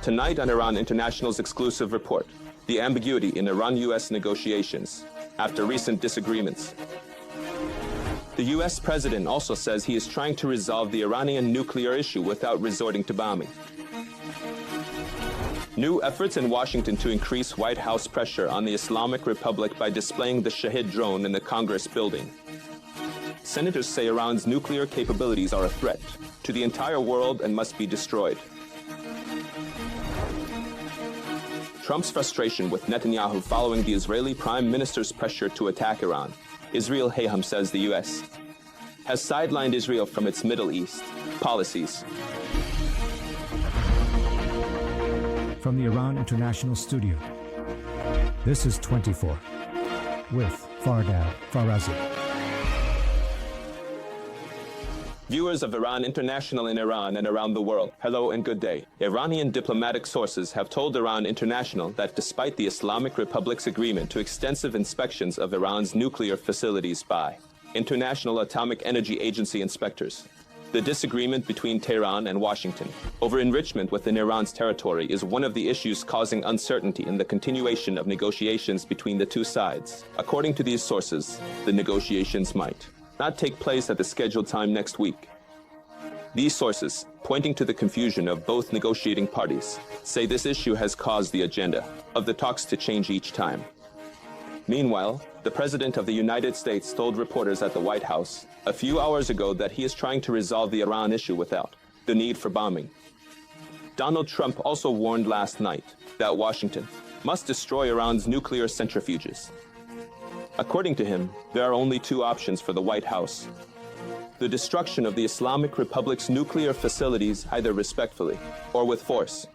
Tonight on Iran International's exclusive report, the ambiguity in Iran-U.S. negotiations after recent disagreements. The U.S. president also says he is trying to resolve the Iranian nuclear issue without resorting to bombing. New efforts in Washington to increase White House pressure on the Islamic Republic by displaying the Shahed drone in the Congress building. Senators say Iran's nuclear capabilities are a threat to the entire world and must be destroyed. Trump's frustration with Netanyahu following the Israeli Prime Minister's pressure to attack Iran. Israel Hayham says the U.S. has sidelined Israel from its Middle East policies. From the Iran International Studio, this is 24 with Fardad Farahzad. Viewers of Iran International in Iran and around the world, hello and good day. Iranian diplomatic sources have told Iran International that despite the Islamic Republic's agreement to extensive inspections of Iran's nuclear facilities by International Atomic Energy Agency inspectors, the disagreement between Tehran and Washington over enrichment within Iran's territory is one of the issues causing uncertainty in the continuation of negotiations between the two sides. According to these sources, the negotiations might not take place at the scheduled time next week. These sources, pointing to the confusion of both negotiating parties, say this issue has caused the agenda of the talks to change each time. Meanwhile, the President of the United States told reporters at the White House a few hours ago that he is trying to resolve the Iran issue without the need for bombing. Donald Trump also warned last night that Washington must destroy Iran's nuclear centrifuges. According to him, there are only two options for the White House: the destruction of the Islamic Republic's nuclear facilities either respectfully or with force.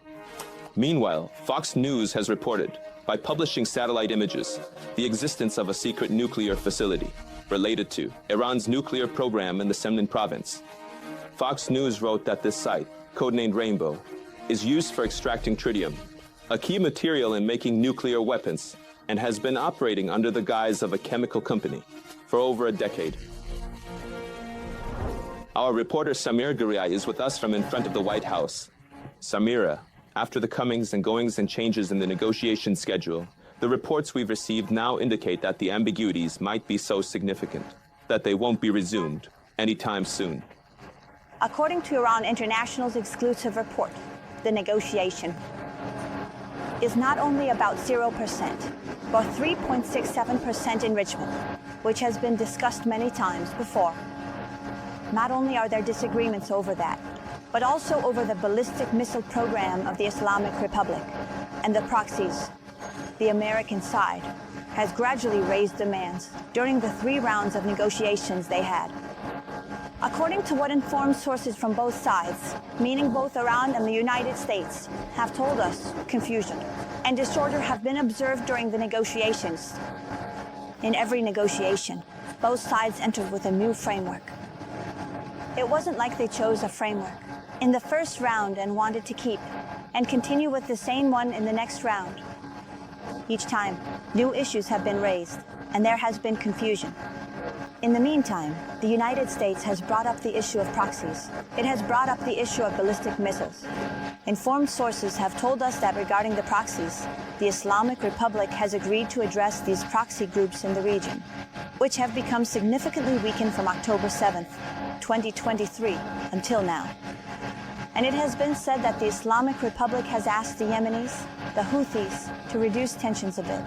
Meanwhile, Fox News has reported, by publishing satellite images, the existence of a secret nuclear facility related to Iran's nuclear program in the Semnan province. Fox News wrote that this site, codenamed Rainbow, is used for extracting tritium, a key material in making nuclear weapons, and has been operating under the guise of a chemical company for over a decade. Our reporter Samira Guriai is with us from in front of the White House. Samira, after the comings and goings and changes in the negotiation schedule, the reports we've received now indicate that the ambiguities might be so significant that they won't be resumed anytime soon. According to Iran International's exclusive report, the negotiation is not only about 0%, but 3.67% enrichment, which has been discussed many times before. Not only are there disagreements over that, but also over the ballistic missile program of the Islamic Republic and the proxies. The American side has gradually raised demands during the 3 rounds of negotiations they had. According to what informed sources from both sides, meaning both Iran and the United States, have told us, confusion and disorder have been observed during the negotiations. In every negotiation, both sides entered with a new framework. It wasn't like they chose a framework in the first round and wanted to keep and continue with the same one in the next round. Each time, new issues have been raised, and there has been confusion. In the meantime, the United States has brought up the issue of proxies. It has brought up the issue of ballistic missiles. Informed sources have told us that regarding the proxies, the Islamic Republic has agreed to address these proxy groups in the region, which have become significantly weakened from October 7th, 2023 until now. And it has been said that the Islamic Republic has asked the Yemenis, the Houthis, to reduce tensions a bit,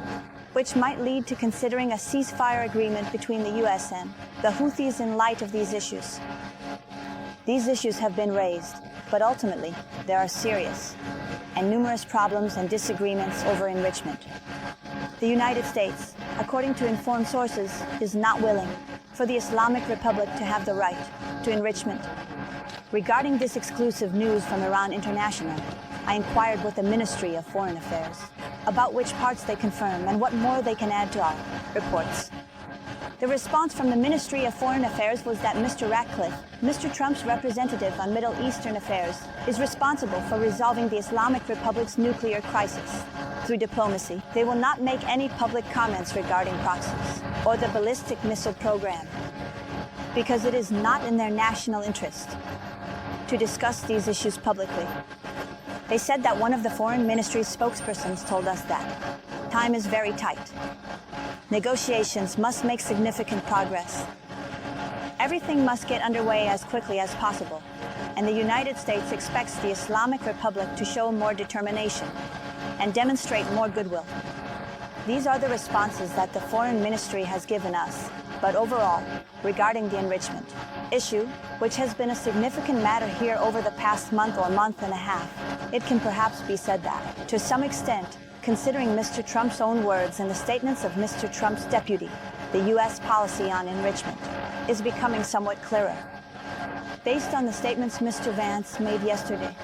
which might lead to considering a ceasefire agreement between the U.S. and the Houthis in light of these issues. These issues have been raised, but ultimately, there are serious and numerous problems and disagreements over enrichment. The United States, according to informed sources, is not willing for the Islamic Republic to have the right to enrichment. Regarding this exclusive news from Iran International, I inquired with the Ministry of Foreign Affairs about which parts they confirm and what more they can add to our reports. The response from the Ministry of Foreign Affairs was that Mr. Ratcliffe, Mr. Trump's representative on Middle Eastern affairs, is responsible for resolving the Islamic Republic's nuclear crisis through diplomacy. They will not make any public comments regarding proxies or the ballistic missile program, because it is not in their national interest to discuss these issues publicly. They said that one of the foreign ministry's spokespersons told us that time is very tight. Negotiations must make significant progress. Everything must get underway as quickly as possible, and the United States expects the Islamic Republic to show more determination and demonstrate more goodwill. These are the responses that the foreign ministry has given us. But overall, regarding the enrichment issue, which has been a significant matter here over the past month or month and a half, it can perhaps be said that, to some extent, considering Mr. Trump's own words and the statements of Mr. Trump's deputy, the U.S. policy on enrichment is becoming somewhat clearer. Based on the statements Mr. Vance made yesterday,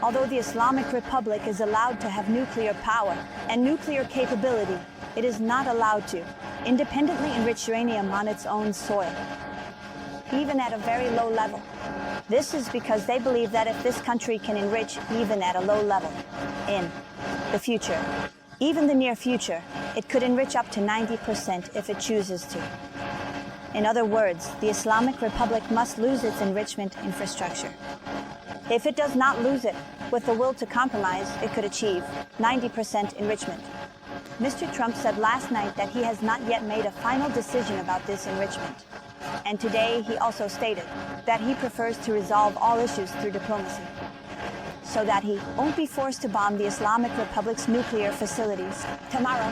although the Islamic Republic is allowed to have nuclear power and nuclear capability, it is not allowed to independently enrich uranium on its own soil, even at a very low level. This is because they believe that if this country can enrich even at a low level in the future, even the near future, it could enrich up to 90% if it chooses to. In other words, the Islamic Republic must lose its enrichment infrastructure. If it does not lose it, with the will to compromise, it could achieve 90% enrichment. Mr. Trump said last night that he has not yet made a final decision about this enrichment. And today he also stated that he prefers to resolve all issues through diplomacy, so that he won't be forced to bomb the Islamic Republic's nuclear facilities tomorrow.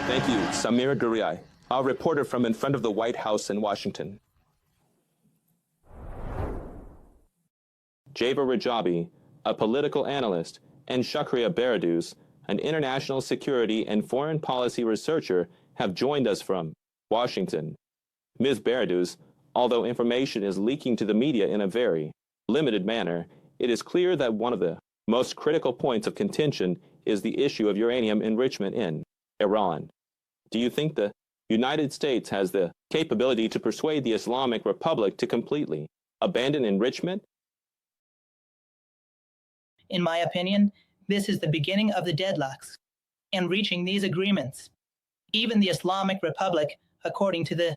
Thank you, Samira Guriai, our reporter from in front of the White House in Washington. Java Rajabi, a political analyst, and Shakria Baraduz, an international security and foreign policy researcher, have joined us from Washington. Ms. Baraduz, although information is leaking to the media in a very limited manner, it is clear that one of the most critical points of contention is the issue of uranium enrichment in Iran. Do you think the United States has the capability to persuade the Islamic Republic to completely abandon enrichment? In my opinion, this is the beginning of the deadlocks in reaching these agreements. Even the Islamic Republic, according to the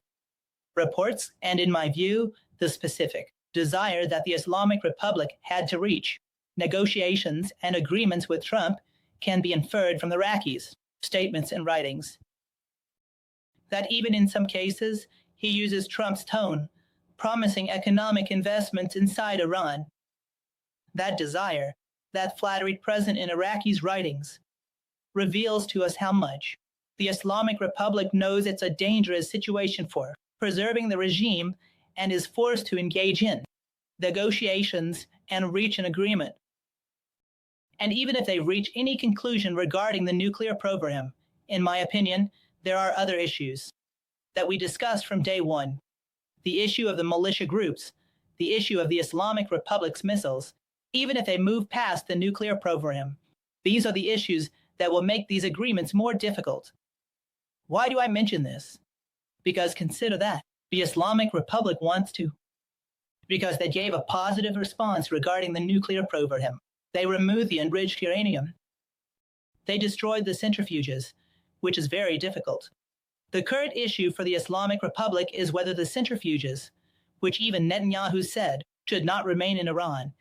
reports, and in my view, the specific desire that the Islamic Republic had to reach negotiations and agreements with Trump can be inferred from the Iraqis' statements and writings. That even in some cases, he uses Trump's tone, promising economic investments inside Iran. That desire, that flattery present in Iraqis' writings, reveals to us how much the Islamic Republic knows it's a dangerous situation for preserving the regime and is forced to engage in negotiations and reach an agreement. And even if they reach any conclusion regarding the nuclear program, in my opinion, there are other issues that we discussed from day one. The issue of the militia groups, the issue of the Islamic Republic's missiles. Even if they move past the nuclear program, these are the issues that will make these agreements more difficult. Why do I mention this? Because consider that the Islamic Republic wants to. Because they gave a positive response regarding the nuclear program. They removed the enriched uranium. They destroyed the centrifuges, which is very difficult. The current issue for the Islamic Republic is whether the centrifuges, which even Netanyahu said should not remain in Iran,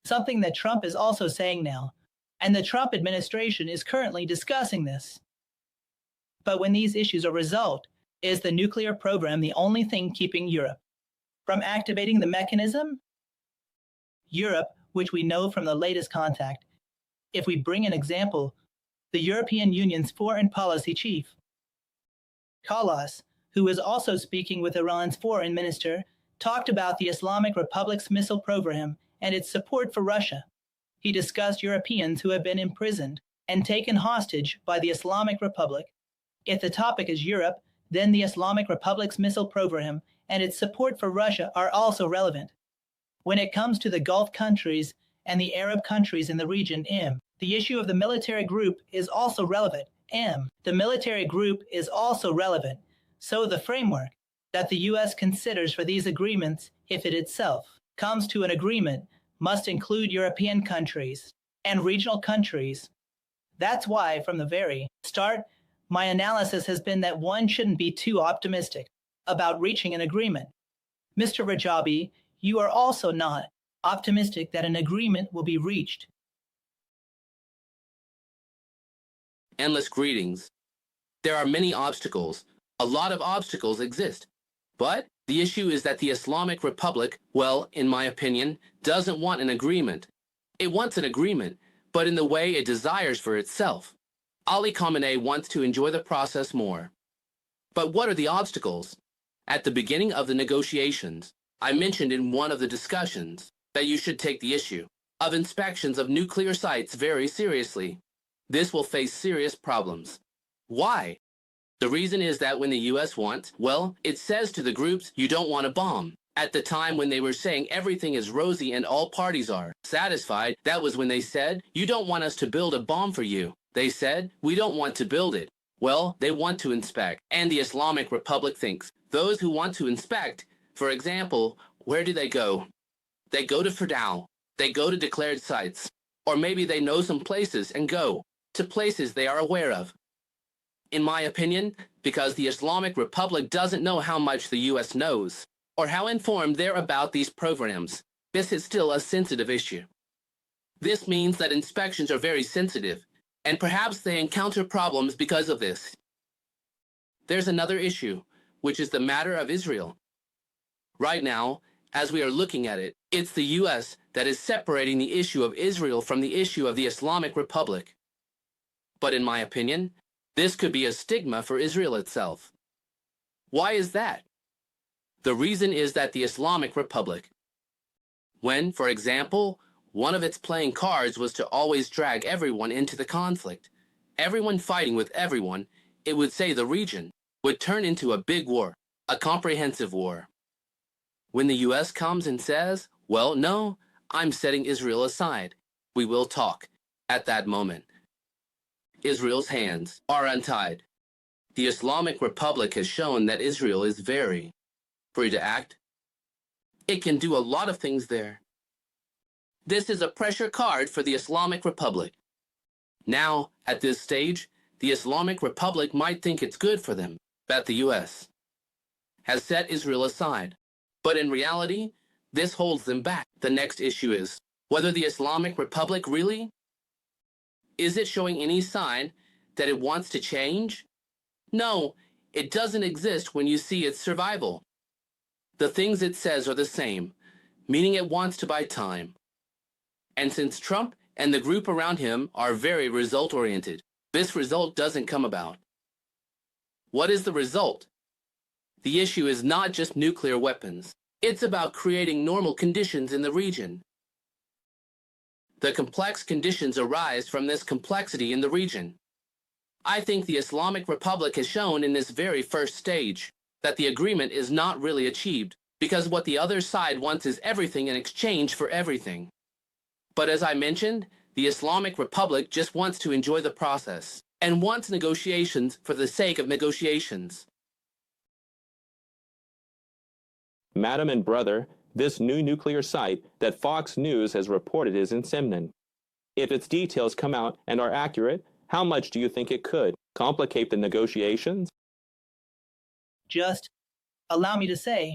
something that Trump is also saying now, and the Trump administration is currently discussing this. But when these issues are resolved, is the nuclear program the only thing keeping Europe from activating the mechanism? Europe, which we know from the latest contact, if we bring an example, the European Union's foreign policy chief, Kallas, who is also speaking with Iran's foreign minister, talked about the Islamic Republic's missile program and its support for Russia. He discussed Europeans who have been imprisoned and taken hostage by the Islamic Republic. If the topic is Europe, then the Islamic Republic's missile program and its support for Russia are also relevant. When it comes to the Gulf countries and the Arab countries in the region, the issue of the military group is also relevant. The military group is also relevant. So the framework that the U.S. considers for these agreements, if it itself comes to an agreement, must include European countries and regional countries. That's why, from the very start, my analysis has been that one shouldn't be too optimistic about reaching an agreement. Mr. Rajabi, you are also not optimistic that an agreement will be reached. endless greetings. There are many obstacles. A lot of obstacles exist. But the issue is that the Islamic Republic, well, in my opinion, doesn't want an agreement. It wants an agreement, but in the way it desires for itself. Ali Khamenei wants to enjoy the process more. But what are the obstacles? At the beginning of the negotiations, I mentioned in one of the discussions that you should take the issue of inspections of nuclear sites very seriously. This will face serious problems. Why? The reason is that when the U.S. wants, well, it says to the groups, you don't want a bomb. At the time when they were saying everything is rosy and all parties are satisfied, that was when they said, you don't want us to build a bomb for you. They said, we don't want to build it. Well, they want to inspect. And the Islamic Republic thinks those who want to inspect, for example, where do they go? They go to Fardad. They go to declared sites. Or maybe they know some places and go to places they are aware of. In my opinion, because the Islamic Republic doesn't know how much the U.S. knows, or how informed they're about these programs, this is still a sensitive issue. This means that inspections are very sensitive, and perhaps they encounter problems because of this. There's another issue, which is the matter of Israel. Right now, as we are looking at it, it's the U.S. that is separating the issue of Israel from the issue of the Islamic Republic. But in my opinion, this could be a stigma for Israel itself. Why is that? The reason is that the Islamic Republic, when, for example, one of its playing cards was to always drag everyone into the conflict, everyone fighting with everyone, it would say the region would turn into a big war, a comprehensive war. When the U.S. comes and says, well, no, I'm setting Israel aside, we will talk, at that moment, Israel's hands are untied. The Islamic Republic has shown that Israel is very free to act. It can do a lot of things there. This is a pressure card for the Islamic Republic. Now, at this stage, the Islamic Republic might think it's good for them that the U.S. has set Israel aside. But in reality, this holds them back. The next issue is whether the Islamic Republic really is it showing any sign that it wants to change? No, it doesn't exist when you see its survival. The things it says are the same, meaning it wants to buy time. And since Trump and the group around him are very result-oriented, this result doesn't come about. What is the result? The issue is not just nuclear weapons. It's about creating normal conditions in the region. The complex conditions arise from this complexity in the region. I think the Islamic Republic has shown in this very first stage that the agreement is not really achieved, because what the other side wants is everything in exchange for everything. But as I mentioned, the Islamic Republic just wants to enjoy the process and wants negotiations for the sake of negotiations. Madam and brother, this new nuclear site that Fox News has reported is in Semnan. If its details come out and are accurate, how much do you think it could complicate the negotiations? Just allow me to say,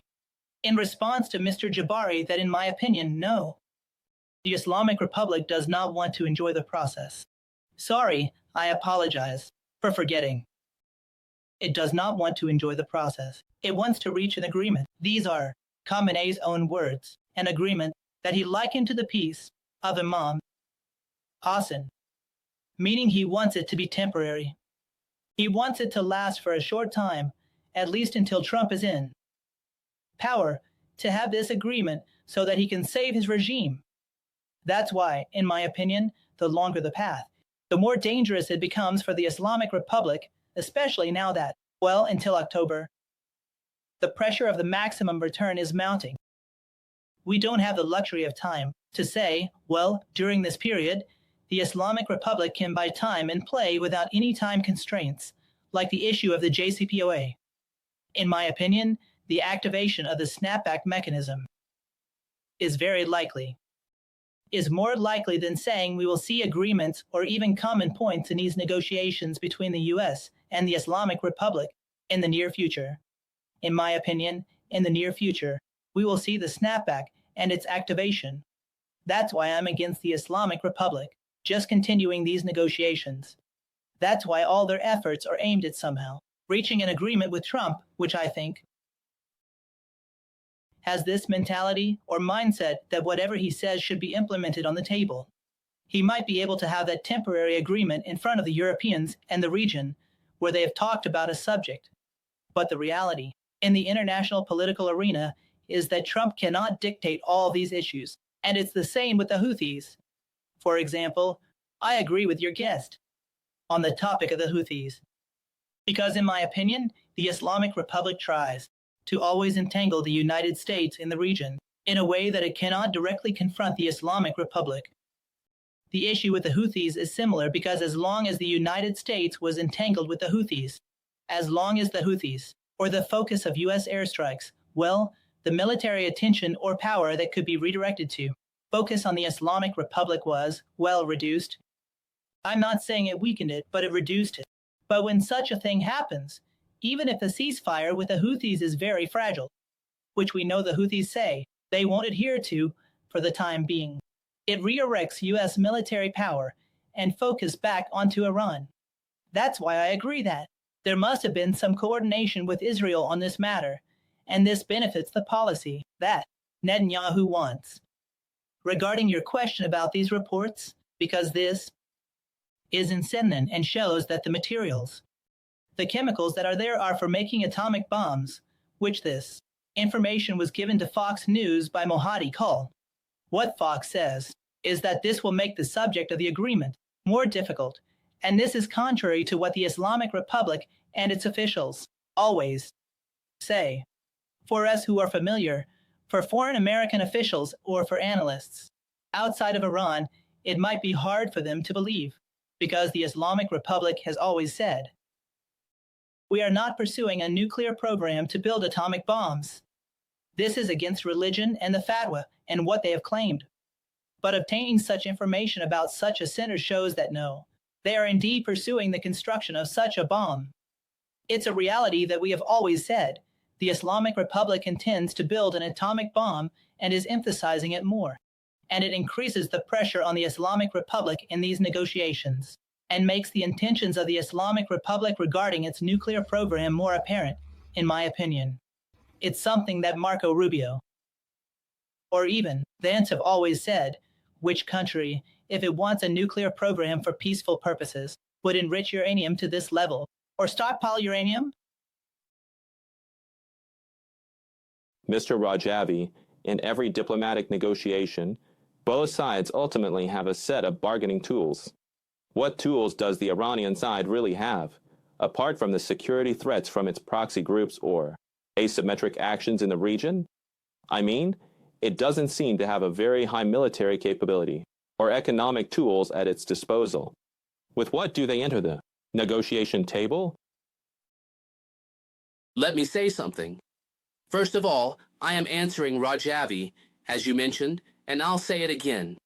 in response to Mr. Jabari, that in my opinion, no. The Islamic Republic does not want to enjoy the process. Sorry, I apologize for forgetting. It does not want to enjoy the process. It wants to reach an agreement. These are Khamenei's own words, an agreement that he likened to the peace of Imam Hassan, meaning he wants it to be temporary. He wants it to last for a short time, at least until Trump is in power, to have this agreement so that he can save his regime. That's why, in my opinion, the longer the path, the more dangerous it becomes for the Islamic Republic, especially now that, well, until October, the pressure of the maximum return is mounting. We don't have the luxury of time to say, well, during this period, the Islamic Republic can buy time and play without any time constraints, like the issue of the JCPOA. In my opinion, the activation of the snapback mechanism is very likely, is more likely than saying we will see agreements or even common points in these negotiations between the U.S. and the Islamic Republic in the near future. In my opinion, in the near future, we will see the snapback and its activation. That's why I'm against the Islamic Republic just continuing these negotiations. That's why all their efforts are aimed at somehow reaching an agreement with Trump, which I think has this mentality or mindset that whatever he says should be implemented on the table. He might be able to have that temporary agreement in front of the Europeans and the region where they have talked about a subject. But the reality in the international political arena is that Trump cannot dictate all these issues, and it's the same with the Houthis. For example, I agree with your guest on the topic of the Houthis, because in my opinion, the Islamic Republic tries to always entangle the United States in the region in a way that it cannot directly confront the Islamic Republic. The issue with the Houthis is similar because as long as the United States was entangled with the Houthis, as long as the Houthis, or the focus of U.S. airstrikes, well, the military attention or power that could be redirected to focus on the Islamic Republic was, well, reduced. I'm not saying it weakened it, but it reduced it. But when such a thing happens, even if the ceasefire with the Houthis is very fragile, which we know the Houthis say they won't adhere to for the time being, it redirects U.S. military power and focus back onto Iran. That's why I agree that there must have been some coordination with Israel on this matter, and this benefits the policy that Netanyahu wants. Regarding your question about these reports, because this is uncertain and shows that the materials, the chemicals that are there are for making atomic bombs, which this information was given to Fox News by Mohadi Kul. What Fox says is that this will make the subject of the agreement more difficult, and this is contrary to what the Islamic Republic and its officials always say. For us who are familiar, for foreign American officials or for analysts outside of Iran, it might be hard for them to believe, because the Islamic Republic has always said, "We are not pursuing a nuclear program to build atomic bombs. This is against religion and the fatwa and what they have claimed." But obtaining such information about such a center shows that no, they are indeed pursuing the construction of such a bomb. It's a reality that we have always said. The Islamic Republic intends to build an atomic bomb and is emphasizing it more. And it increases the pressure on the Islamic Republic in these negotiations and makes the intentions of the Islamic Republic regarding its nuclear program more apparent, in my opinion. It's something that Marco Rubio or even Vance have always said, which country, if it wants a nuclear program for peaceful purposes, would enrich uranium to this level or stockpile uranium? Mr. Rajavi, in every diplomatic negotiation, both sides ultimately have a set of bargaining tools. What tools does the Iranian side really have, apart from the security threats from its proxy groups or asymmetric actions in the region? I mean, it doesn't seem to have a very high military capability or economic tools at its disposal. With what do they enter the negotiation table? Let me say something. First of all, I am answering Rajavi, as you mentioned, and I'll say it again.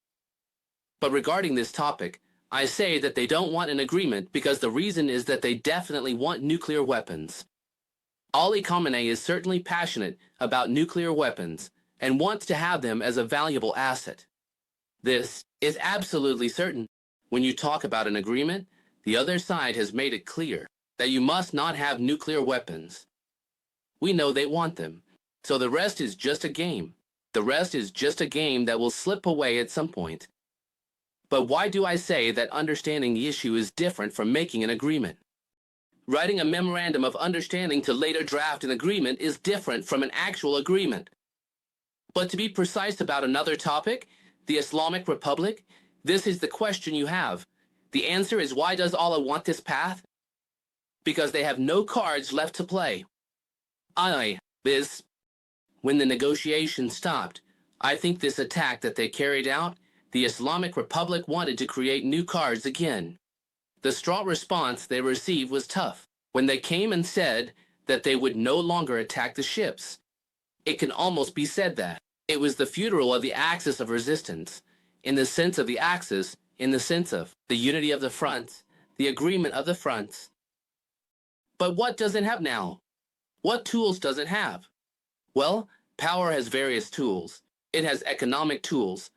But regarding this topic, I say that they don't want an agreement because the reason is that they definitely want nuclear weapons. Ali Khamenei is certainly passionate about nuclear weapons and wants to have them as a valuable asset. This is absolutely certain. When you talk about an agreement, the other side has made it clear that you must not have nuclear weapons. We know they want them, so the rest is just a game. The rest is just a game that will slip away at some point. But why do I say that understanding the issue is different from making an agreement? Writing a memorandum of understanding to later draft an agreement is different from an actual agreement. But to be precise about another topic, the Islamic Republic, this is the question you have. The answer is, why does Allah want this path? Because they have no cards left to play. When the negotiations stopped, I think this attack that they carried out, the Islamic Republic wanted to create new cards again. The straw response they received was tough when they came and said that they would no longer attack the ships. It can almost be said that it was the funeral of the axis of resistance, in the sense of the axis, in the sense of the unity of the fronts, the agreement of the fronts. But what does it have now? What tools does it have? Well, power has various tools. It has economic tools.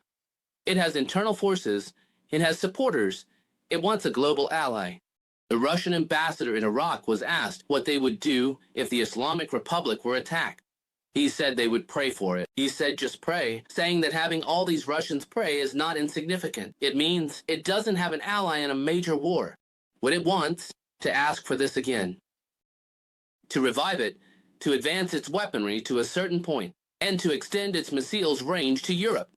It has internal forces. It has supporters. It wants a global ally. The Russian ambassador in Iraq was asked what they would do if the Islamic Republic were attacked. He said they would pray for it. He said just pray, saying that having all these Russians pray is not insignificant. It means it doesn't have an ally in a major war. What it wants, to ask for this again. To revive it, to advance its weaponry to a certain point, and to extend its missiles range to Europe.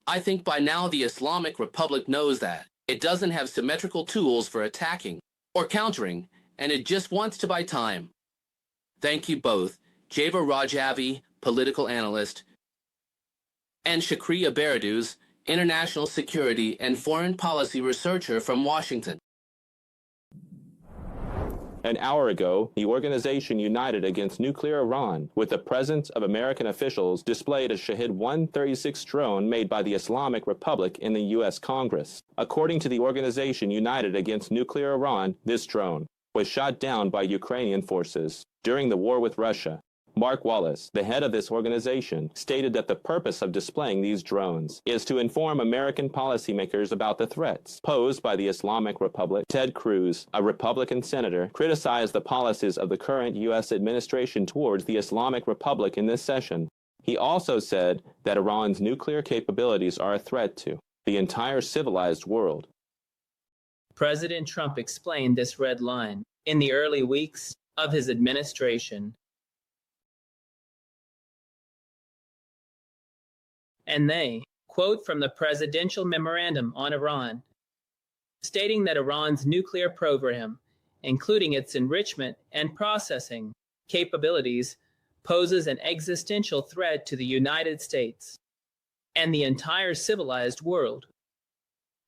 I think by now the Islamic Republic knows that. It doesn't have symmetrical tools for attacking or countering, and it just wants to buy time. Thank you both, Java Rajavi, political analyst, and Shakriya Baraduz, international security and foreign policy researcher from Washington. An hour ago, the organization united against nuclear Iran, with the presence of American officials, displayed a Shahed 136 drone made by the Islamic Republic in the U.S. Congress. According to the organization united against nuclear Iran, this drone was shot down by Ukrainian forces during the war with Russia. Mark Wallace, the head of this organization, stated that the purpose of displaying these drones is to inform American policymakers about the threats posed by the Islamic Republic. Ted Cruz, a Republican senator, criticized the policies of the current U.S. administration towards the Islamic Republic in this session. He also said that Iran's nuclear capabilities are a threat to the entire civilized world. President Trump explained this red line in the early weeks of his administration. And they quote from the presidential memorandum on Iran, stating that Iran's nuclear program, including its enrichment and processing capabilities, poses an existential threat to the United States and the entire civilized world.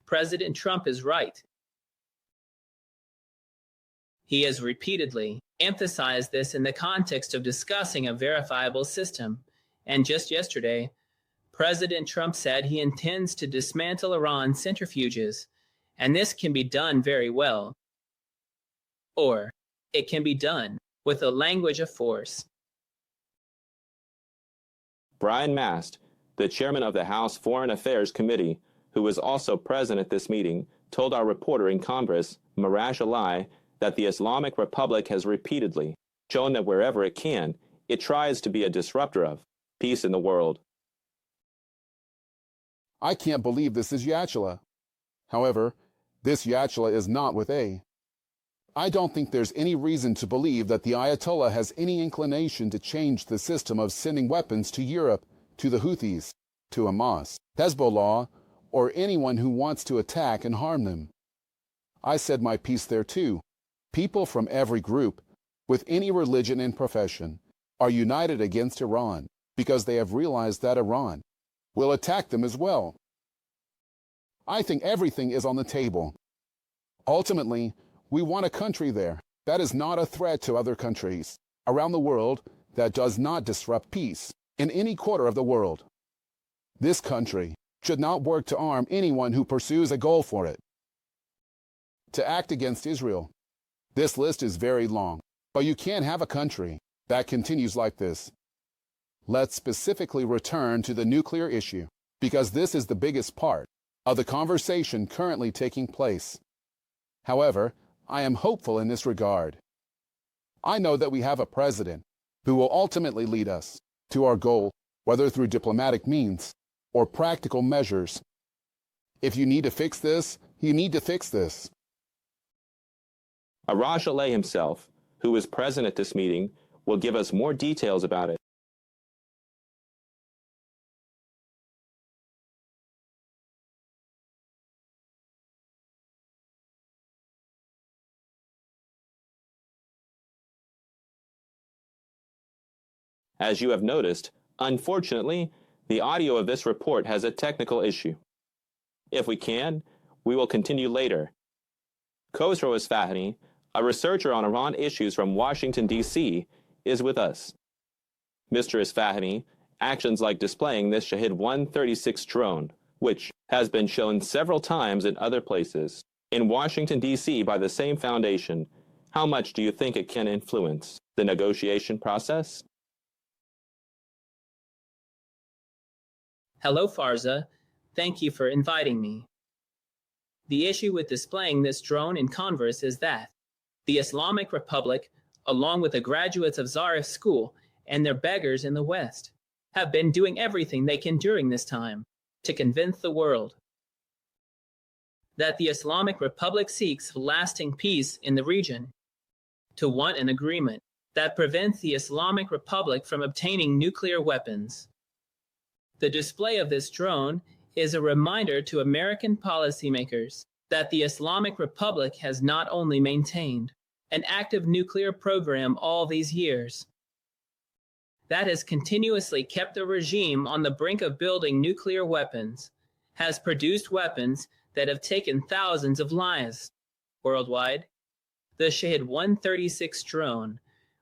President Trump is right. He has repeatedly emphasized this in the context of discussing a verifiable system, and just yesterday, President Trump said he intends to dismantle Iran's centrifuges, and this can be done very well. Or it can be done with a language of force. Brian Mast, the chairman of the House Foreign Affairs Committee, who was also present at this meeting, told our reporter in Congress, Marash Alai, that the Islamic Republic has repeatedly shown that wherever it can, it tries to be a disruptor of peace in the world. I can't believe this is Yatula. However, this Yatula is not with A. I don't think there's any reason to believe that the Ayatollah has any inclination to change the system of sending weapons to Europe, to the Houthis, to Hamas, Hezbollah, or anyone who wants to attack and harm them. I said my piece there too. People from every group, with any religion and profession, are united against Iran because they have realized that Iran will attack them as well. I think everything is on the table. Ultimately, we want a country there that is not a threat to other countries around the world, that does not disrupt peace in any quarter of the world. This country should not work to arm anyone who pursues a goal for it. To act against Israel. This list is very long, but you can't have a country that continues like this. Let's specifically return to the nuclear issue, because this is the biggest part of the conversation currently taking place. However, I am hopeful in this regard. I know that we have a president who will ultimately lead us to our goal, whether through diplomatic means or practical measures. If you need to fix this, you need to fix this. Arash Alay himself, who was present at this meeting, will give us more details about it. As you have noticed, unfortunately, the audio of this report has a technical issue. If we can, we will continue later. Khosrow Isfahani, a researcher on Iran issues from Washington, D.C., is with us. Mr. Isfahani, actions like displaying this Shahed 136 drone, which has been shown several times in other places, in Washington, D.C. by the same foundation, how much do you think it can influence the negotiation process? Hello, Farza. Thank you for inviting me. The issue with displaying this drone in Congress is that the Islamic Republic, along with the graduates of Zarif School and their beggars in the West, have been doing everything they can during this time to convince the world that the Islamic Republic seeks lasting peace in the region, to want an agreement that prevents the Islamic Republic from obtaining nuclear weapons. The display of this drone is a reminder to American policymakers that the Islamic Republic has not only maintained an active nuclear program all these years, that has continuously kept the regime on the brink of building nuclear weapons, has produced weapons that have taken thousands of lives worldwide. The Shahed 136 drone,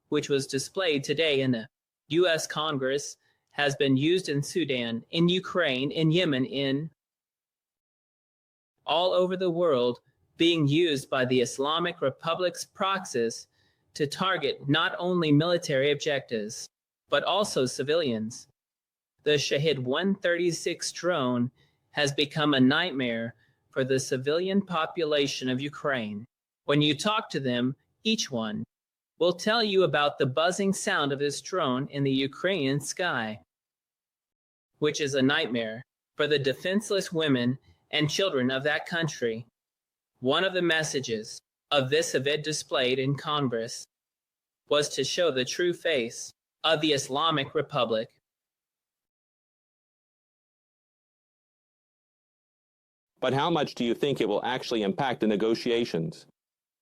which was displayed today in the U.S. Congress, has been used in Sudan, in Ukraine, in Yemen, in all over the world, being used by the Islamic Republic's proxies to target not only military objectives, but also civilians. The Shahed 136 drone has become a nightmare for the civilian population of Ukraine. When you talk to them, each one will tell you about the buzzing sound of this drone in the Ukrainian sky, which is a nightmare for the defenseless women and children of that country. One of the messages of this event displayed in Congress was to show the true face of the Islamic Republic. But how much do you think it will actually impact the negotiations?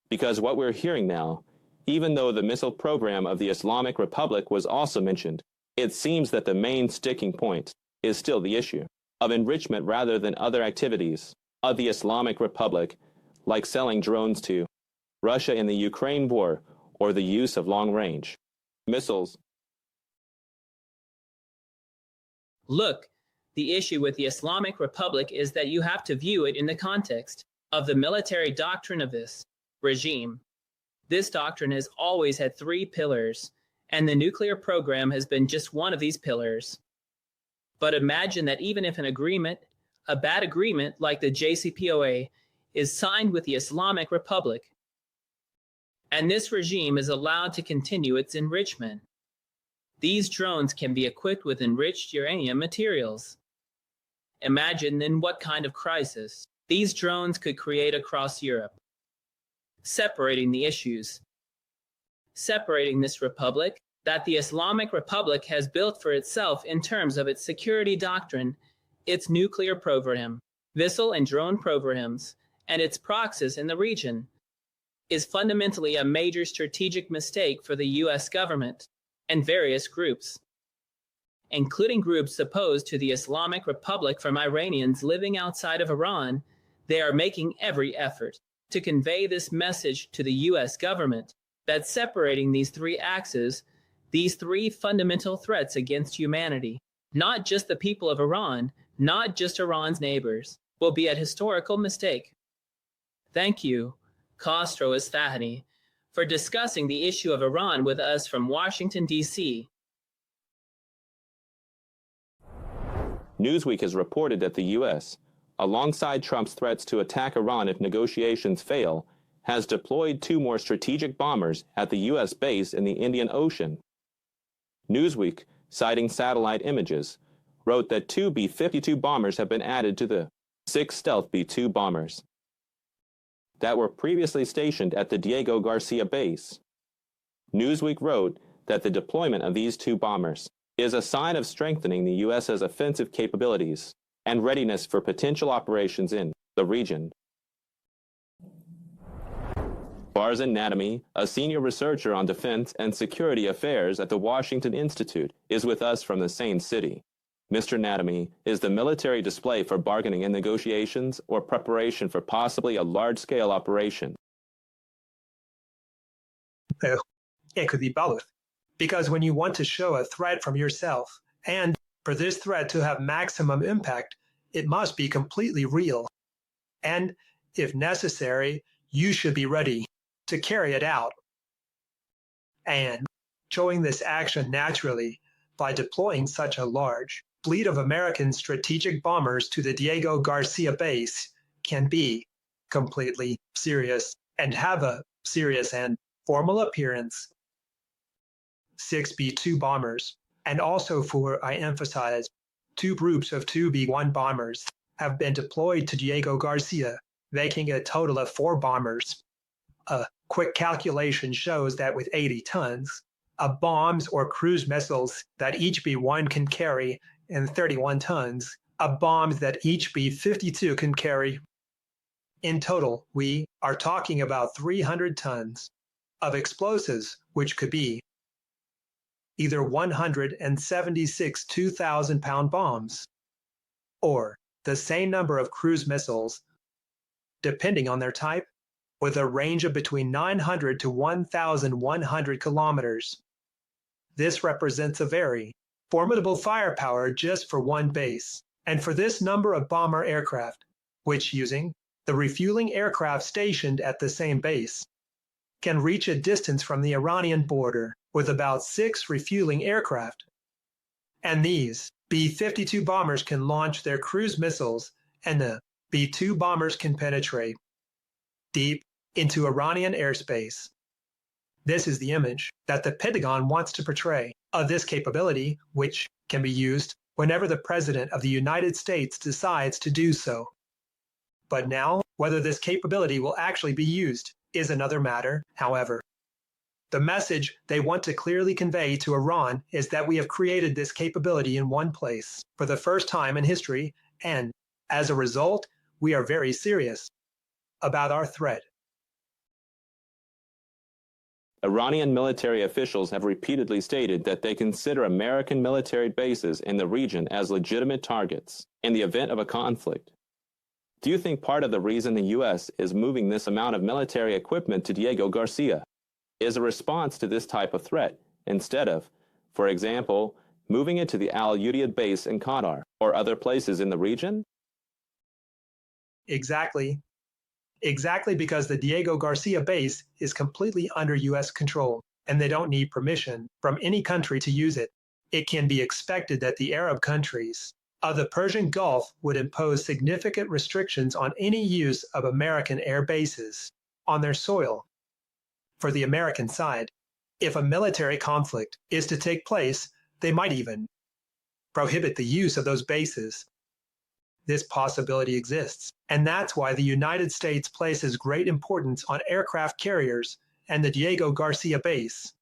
Because what we're hearing now, even though the missile program of the Islamic Republic was also mentioned, it seems that the main sticking point is still the issue of enrichment rather than other activities of the Islamic Republic, like selling drones to Russia in the Ukraine war or the use of long-range missiles. Look, the issue with the Islamic Republic is that you have to view it in the context of the military doctrine of this regime. This doctrine has always had three pillars, and the nuclear program has been just one of these pillars. But imagine that even if an agreement, a bad agreement like the JCPOA, is signed with the Islamic Republic, and this regime is allowed to continue its enrichment. These drones can be equipped with enriched uranium materials. Imagine then what kind of crisis these drones could create across Europe. Separating the issues. Separating this republic that the Islamic Republic has built for itself in terms of its security doctrine, its nuclear program, missile and drone programs, and its proxies in the region, is fundamentally a major strategic mistake for the U.S. government and various groups, including groups opposed to the Islamic Republic from Iranians living outside of Iran. They are making every effort to convey this message to the U.S. government that separating these three axes, these three fundamental threats against humanity, not just the people of Iran, not just Iran's neighbors, will be a historical mistake. Thank you, Khosrow Isfahani, for discussing the issue of Iran with us from Washington, D.C. Newsweek has reported that the U.S., alongside Trump's threats to attack Iran if negotiations fail, has deployed 2 more strategic bombers at the U.S. base in the Indian Ocean. Newsweek, citing satellite images, wrote that 2 B-52 bombers have been added to the 6 stealth B-2 bombers that were previously stationed at the Diego Garcia base. Newsweek wrote that the deployment of these 2 bombers is a sign of strengthening the U.S.'s offensive capabilities and readiness for potential operations in the region. Fardad Farahzad, a senior researcher on defense and security affairs at the Washington Institute, is with us from the same city. Mr. Nadamy, is the military display for bargaining and negotiations or preparation for possibly a large-scale operation? It could be both. Because when you want to show a threat from yourself, and for this threat to have maximum impact, it must be completely real. And, if necessary, you should be ready to carry it out. And showing this action naturally by deploying such a large fleet of American strategic bombers to the Diego Garcia base can be completely serious and have a serious and formal appearance. 6 B-2 bombers, and also for, I emphasize, 2 groups of 2 B-1 bombers have been deployed to Diego Garcia, making a total of 4 bombers. A quick calculation shows that with 80 tons of bombs or cruise missiles that each B-1 can carry and 31 tons of bombs that each B-52 can carry. In total, we are talking about 300 tons of explosives, which could be either 176 2,000-pound bombs or the same number of cruise missiles, depending on their type, with a range of between 900 to 1,100 kilometers. This represents a very formidable firepower just for one base, and for this number of bomber aircraft, which, using the refueling aircraft stationed at the same base, can reach a distance from the Iranian border with about 6 refueling aircraft. And these B-52 bombers can launch their cruise missiles, and the B-2 bombers can penetrate deep into Iranian airspace. This is the image that the Pentagon wants to portray of this capability, which can be used whenever the President of the United States decides to do so. But now, whether this capability will actually be used is another matter, however. The message they want to clearly convey to Iran is that we have created this capability in one place for the first time in history, and as a result, we are very serious about our threat. Iranian military officials have repeatedly stated that they consider American military bases in the region as legitimate targets in the event of a conflict. Do you think part of the reason the U.S. is moving this amount of military equipment to Diego Garcia is a response to this type of threat, instead of, for example, moving it to the Al Udeid base in Qatar or other places in the region? Exactly. Exactly, because the Diego Garcia base is completely under U.S. control, and they don't need permission from any country to use it. It can be expected that the Arab countries of the Persian Gulf would impose significant restrictions on any use of American air bases on their soil. For the American side, if a military conflict is to take place, they might even prohibit the use of those bases. This possibility exists, and that's why the United States places great importance on aircraft carriers and the Diego Garcia base.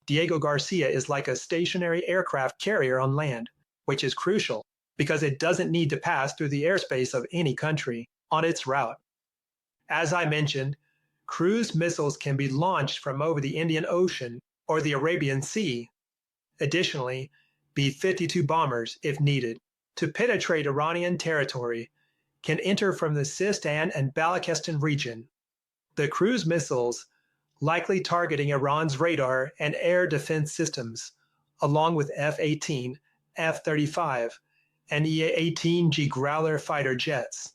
Diego Garcia is like a stationary aircraft carrier on land, which is crucial because it doesn't need to pass through the airspace of any country on its route. As I mentioned, cruise missiles can be launched from over the Indian Ocean or the Arabian Sea. Additionally, B-52 bombers, if needed, to penetrate Iranian territory, can enter from the Sistan and Balochistan region. The cruise missiles likely targeting Iran's radar and air defense systems, along with F-18, F-35, and E-18G Growler fighter jets,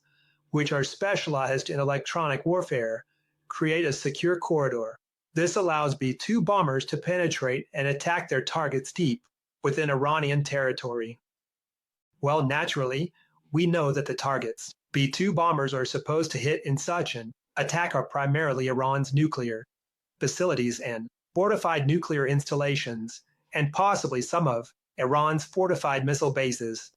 which are specialized in electronic warfare, create a secure corridor. This allows B-2 bombers to penetrate and attack their targets deep within Iranian territory. Well, naturally, we know that the targets B-2 bombers are supposed to hit in such an attack are primarily Iran's nuclear facilities and fortified nuclear installations, and possibly some of Iran's fortified missile bases.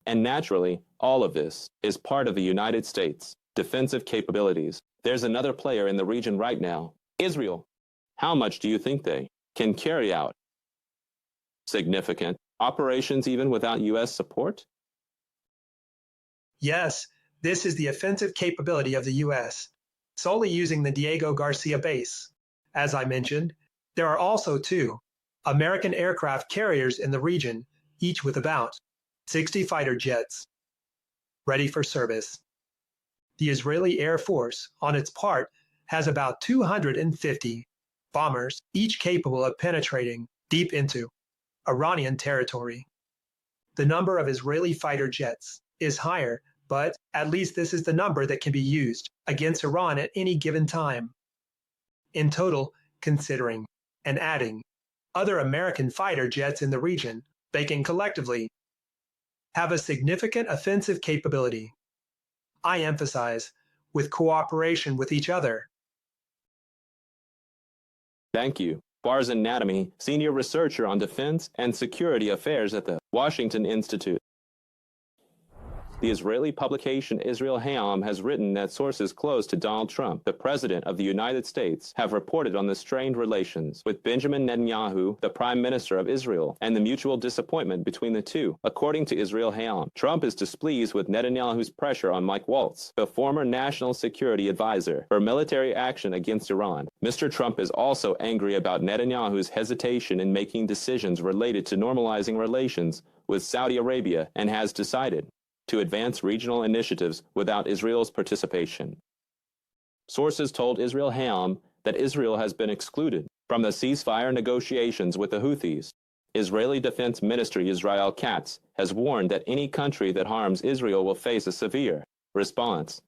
And naturally, all of this is part of the United States' defensive capabilities. There's another player in the region right now, Israel. How much do you think they can carry out significant operations even without U.S. support? Yes, this is the offensive capability of the U.S., solely using the Diego Garcia base. As I mentioned, there are also 2 American aircraft carriers in the region, each with about 60 fighter jets ready for service. The Israeli Air Force, on its part, has about 250 bombers, each capable of penetrating deep into Iranian territory. The number of Israeli fighter jets is higher, but at least this is the number that can be used against Iran at any given time. In total, considering and adding other American fighter jets in the region, they can collectively have a significant offensive capability. I emphasize, with cooperation with each other. Thank you. Farzad Nademi, senior researcher on defense and security affairs at the Washington Institute. The Israeli publication Israel Hayom has written that sources close to Donald Trump, the President of the United States, have reported on the strained relations with Benjamin Netanyahu, the Prime Minister of Israel, and the mutual disappointment between the two. According to Israel Hayom, Trump is displeased with Netanyahu's pressure on Mike Waltz, the former national security advisor, for military action against Iran. Mr. Trump is also angry about Netanyahu's hesitation in making decisions related to normalizing relations with Saudi Arabia and has decided to advance regional initiatives without Israel's participation. Sources told Israel Hayom that Israel has been excluded from the ceasefire negotiations with the Houthis. Israeli Defense Minister Israel Katz has warned that any country that harms Israel will face a severe response.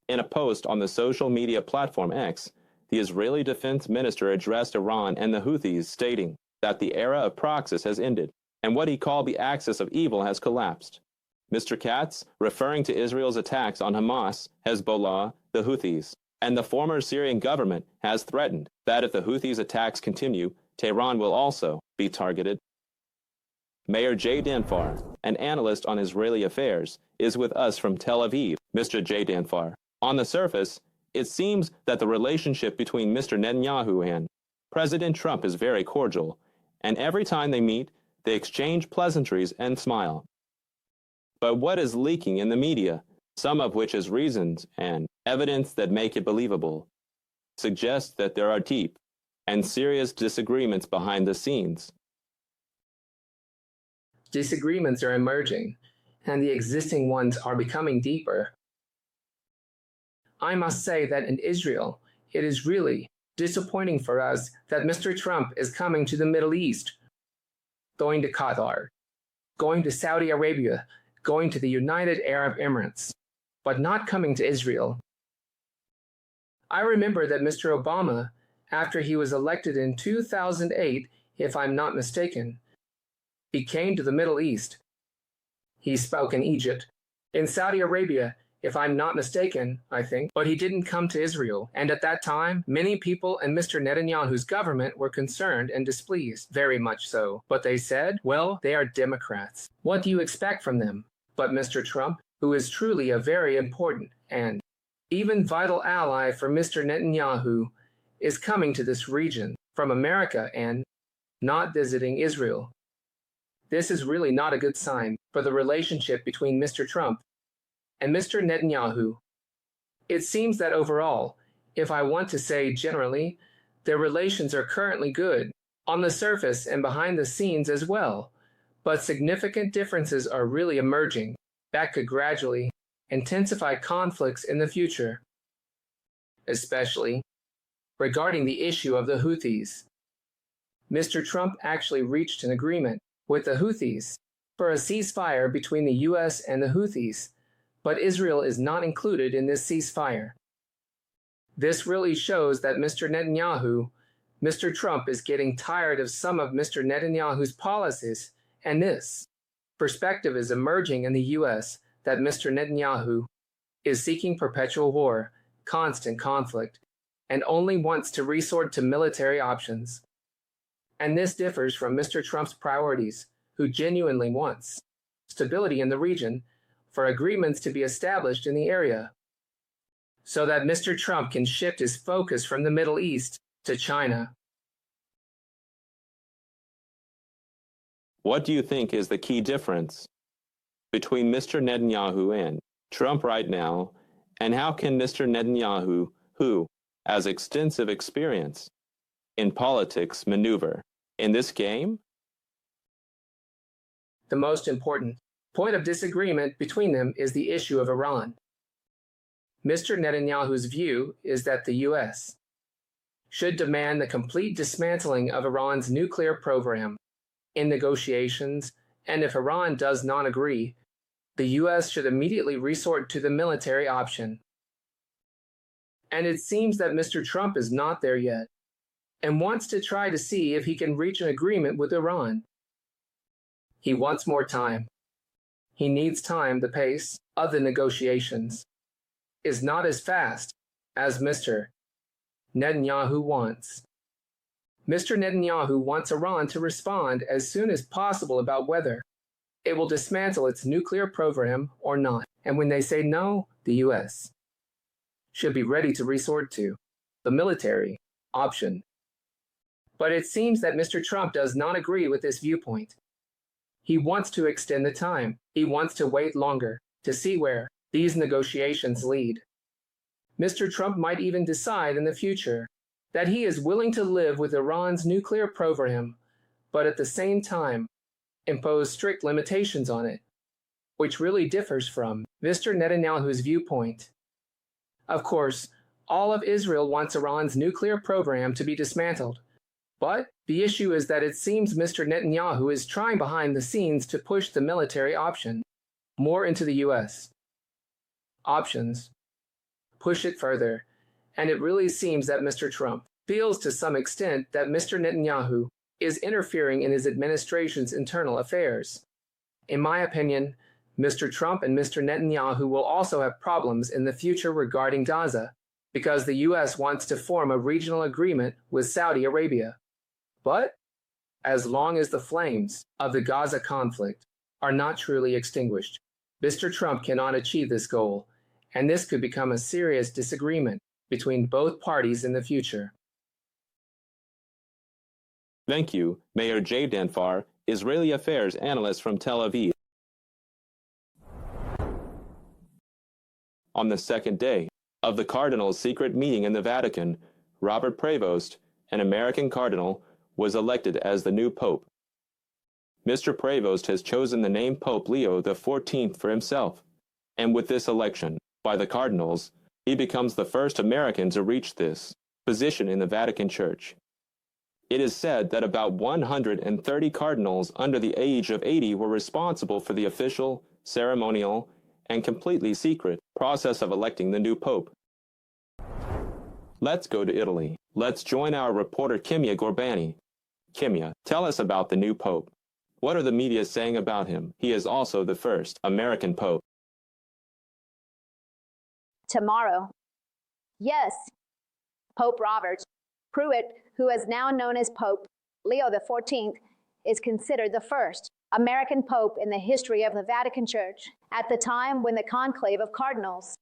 In a post on the social media platform X, the Israeli Defense Minister addressed Iran and the Houthis, stating that the era of praxis has ended and what he called the axis of evil has collapsed. Mr. Katz, referring to Israel's attacks on Hamas, Hezbollah, the Houthis, and the former Syrian government, has threatened that if the Houthis' attacks continue, Tehran will also be targeted. Mayor Jay Danfar, an analyst on Israeli affairs, is with us from Tel Aviv. Mr. Jay Danfar, on the surface, it seems that the relationship between Mr. Netanyahu and President Trump is very cordial, and every time they meet, they exchange pleasantries and smile. But what is leaking in the media, some of which is reasons and evidence that make it believable, suggests that there are deep and serious disagreements behind the scenes. Disagreements are emerging, and the existing ones are becoming deeper. I must say that in Israel, it is really disappointing for us that Mr. Trump is coming to the Middle East, going to Qatar, going to Saudi Arabia, going to the United Arab Emirates, but not coming to Israel. I remember that Mr. Obama, after he was elected in 2008, if I'm not mistaken, he came to the Middle East. He spoke in Egypt, in Saudi Arabia, if I'm not mistaken, I think, but he didn't come to Israel. And at that time, many people in Mr. Netanyahu's government were concerned and displeased, very much so. But they said, well, they are Democrats. What do you expect from them? But Mr. Trump, who is truly a very important and even vital ally for Mr. Netanyahu, is coming to this region from America and not visiting Israel. This is really not a good sign for the relationship between Mr. Trump and Mr. Netanyahu. It seems that overall, if I want to say generally, their relations are currently good, on the surface and behind the scenes as well, but significant differences are really emerging that could gradually intensify conflicts in the future, especially regarding the issue of the Houthis. Mr. Trump actually reached an agreement with the Houthis for a ceasefire between the U.S. and the Houthis, but Israel is not included in this ceasefire. This really shows that Mr. Trump is getting tired of some of Mr. Netanyahu's policies, and this perspective is emerging in the U.S. that Mr. Netanyahu is seeking perpetual war, constant conflict, and only wants to resort to military options. And this differs from Mr. Trump's priorities, who genuinely wants stability in the region for agreements to be established in the area, so that Mr. Trump can shift his focus from the Middle East to China. What do you think is the key difference between Mr. Netanyahu and Trump right now, and how can Mr. Netanyahu, who has extensive experience in politics, maneuver in this game? The most important point of disagreement between them is the issue of Iran. Mr. Netanyahu's view is that the U.S. should demand the complete dismantling of Iran's nuclear program in negotiations, and if Iran does not agree, the U.S. should immediately resort to the military option. And it seems that Mr. Trump is not there yet, and wants to try to see if he can reach an agreement with Iran. He wants more time. He needs time. The pace of the negotiations is not as fast as Mr. Netanyahu wants. Mr. Netanyahu wants Iran to respond as soon as possible about whether it will dismantle its nuclear program or not. And when they say no, the U.S. should be ready to resort to the military option. But it seems that Mr. Trump does not agree with this viewpoint. He wants to extend the time. He wants to wait longer to see where these negotiations lead. Mr. Trump might even decide in the future that he is willing to live with Iran's nuclear program, but at the same time impose strict limitations on it, which really differs from Mr. Netanyahu's viewpoint. Of course, all of Israel wants Iran's nuclear program to be dismantled, but the issue is that it seems Mr. Netanyahu is trying behind the scenes to push the military option more into the U.S. options, push it further, and it really seems that Mr. Trump feels to some extent that Mr. Netanyahu is interfering in his administration's internal affairs. In my opinion, Mr. Trump and Mr. Netanyahu will also have problems in the future regarding Gaza, because the U.S. wants to form a regional agreement with Saudi Arabia. But as long as the flames of the Gaza conflict are not truly extinguished, Mr. Trump cannot achieve this goal, and this could become a serious disagreement between both parties in the future. Thank you, Mayor Jay Danfar, Israeli Affairs Analyst from Tel Aviv. On the second day of the Cardinals' secret meeting in the Vatican, Robert Prevost, an American cardinal, was elected as the new pope. Mr. Prevost has chosen the name Pope Leo XIV for himself, and with this election by the cardinals, he becomes the first American to reach this position in the Vatican Church. It is said that about 130 cardinals under the age of 80 were responsible for the official, ceremonial, and completely secret process of electing the new pope. Let's go to Italy. Let's join our reporter Kimia Gorbani. Kimia, tell us about the new pope. What are the media saying about him? He is also the first American pope. Tomorrow. Yes, Pope Robert Pruitt, who is now known as Pope Leo XIV, is considered the first American pope in the history of the Vatican Church at the time when the conclave of cardinals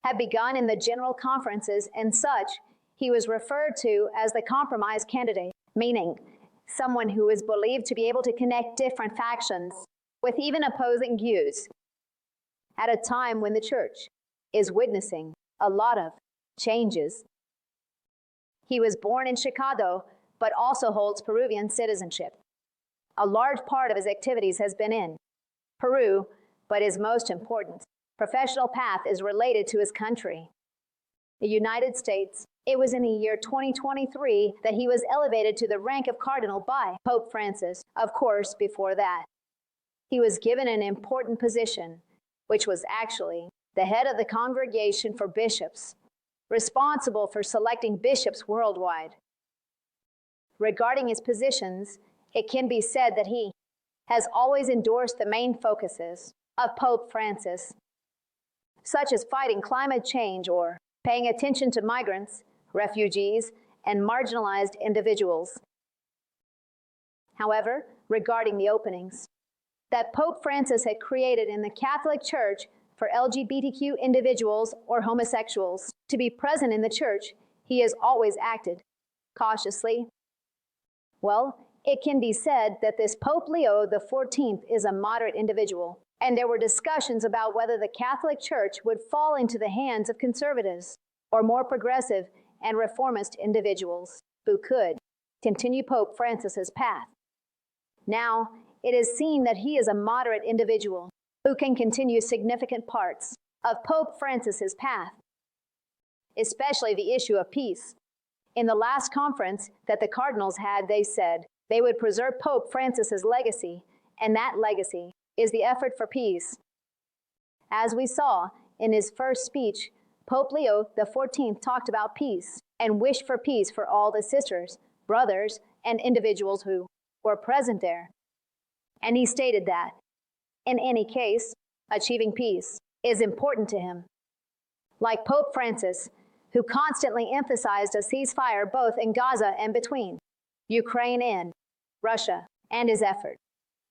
had begun in the general conferences, and such he was referred to as the compromise candidate, meaning someone who is believed to be able to connect different factions with even opposing views at a time when the church is witnessing a lot of changes. He was born in Chicago, but also holds Peruvian citizenship. A large part of his activities has been in Peru, but his most important professional path is related to his country, the United States. It was in the year 2023 that he was elevated to the rank of cardinal by Pope Francis. Of course, before that, he was given an important position, which was actually the head of the Congregation for Bishops, responsible for selecting bishops worldwide. Regarding his positions, it can be said that he has always endorsed the main focuses of Pope Francis, such as fighting climate change or paying attention to migrants, refugees, and marginalized individuals. However, regarding the openings that Pope Francis had created in the Catholic Church for LGBTQ individuals or homosexuals to be present in the church, he has always acted cautiously. Well, it can be said that this Pope Leo XIV is a moderate individual, and there were discussions about whether the Catholic Church would fall into the hands of conservatives or more progressive and reformist individuals who could continue Pope Francis's path. Now, it is seen that he is a moderate individual who can continue significant parts of Pope Francis's path, especially the issue of peace. In the last conference that the cardinals had, they said they would preserve Pope Francis's legacy, and that legacy is the effort for peace. As we saw in his first speech, Pope Leo XIV talked about peace and wished for peace for all the sisters, brothers, and individuals who were present there. And he stated that, in any case, achieving peace is important to him. Like Pope Francis, who constantly emphasized a ceasefire both in Gaza and between Ukraine and Russia, and his effort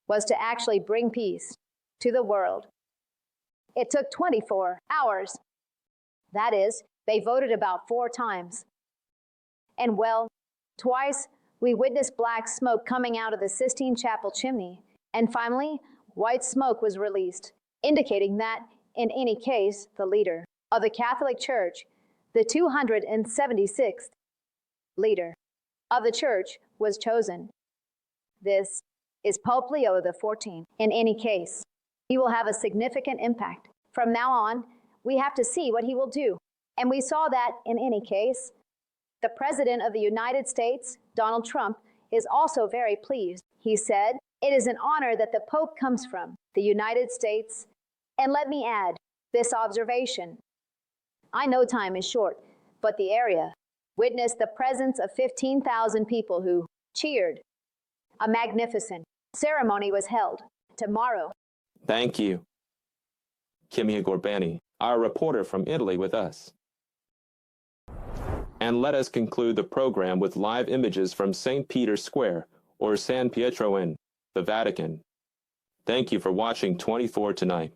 was to actually bring peace to the world. It took 24 hours. That is, they voted about 4 times. And well, twice we witnessed black smoke coming out of the Sistine Chapel chimney, and finally, white smoke was released, indicating that, in any case, the leader of the Catholic Church, the 276th leader of the Church, was chosen. This is Pope Leo XIV. In any case, he will have a significant impact. From now on, we have to see what he will do. And we saw that, in any case, the President of the United States, Donald Trump, is also very pleased. He said, "It is an honor that the Pope comes from the United States." And let me add this observation. I know time is short, but the area witnessed the presence of 15,000 people who cheered. A magnificent ceremony was held tomorrow. Thank you. Kimia Gorbani, our reporter from Italy, with us. And let us conclude the program with live images from St. Peter's Square, or San Pietro in the Vatican. Thank you for watching 24 tonight.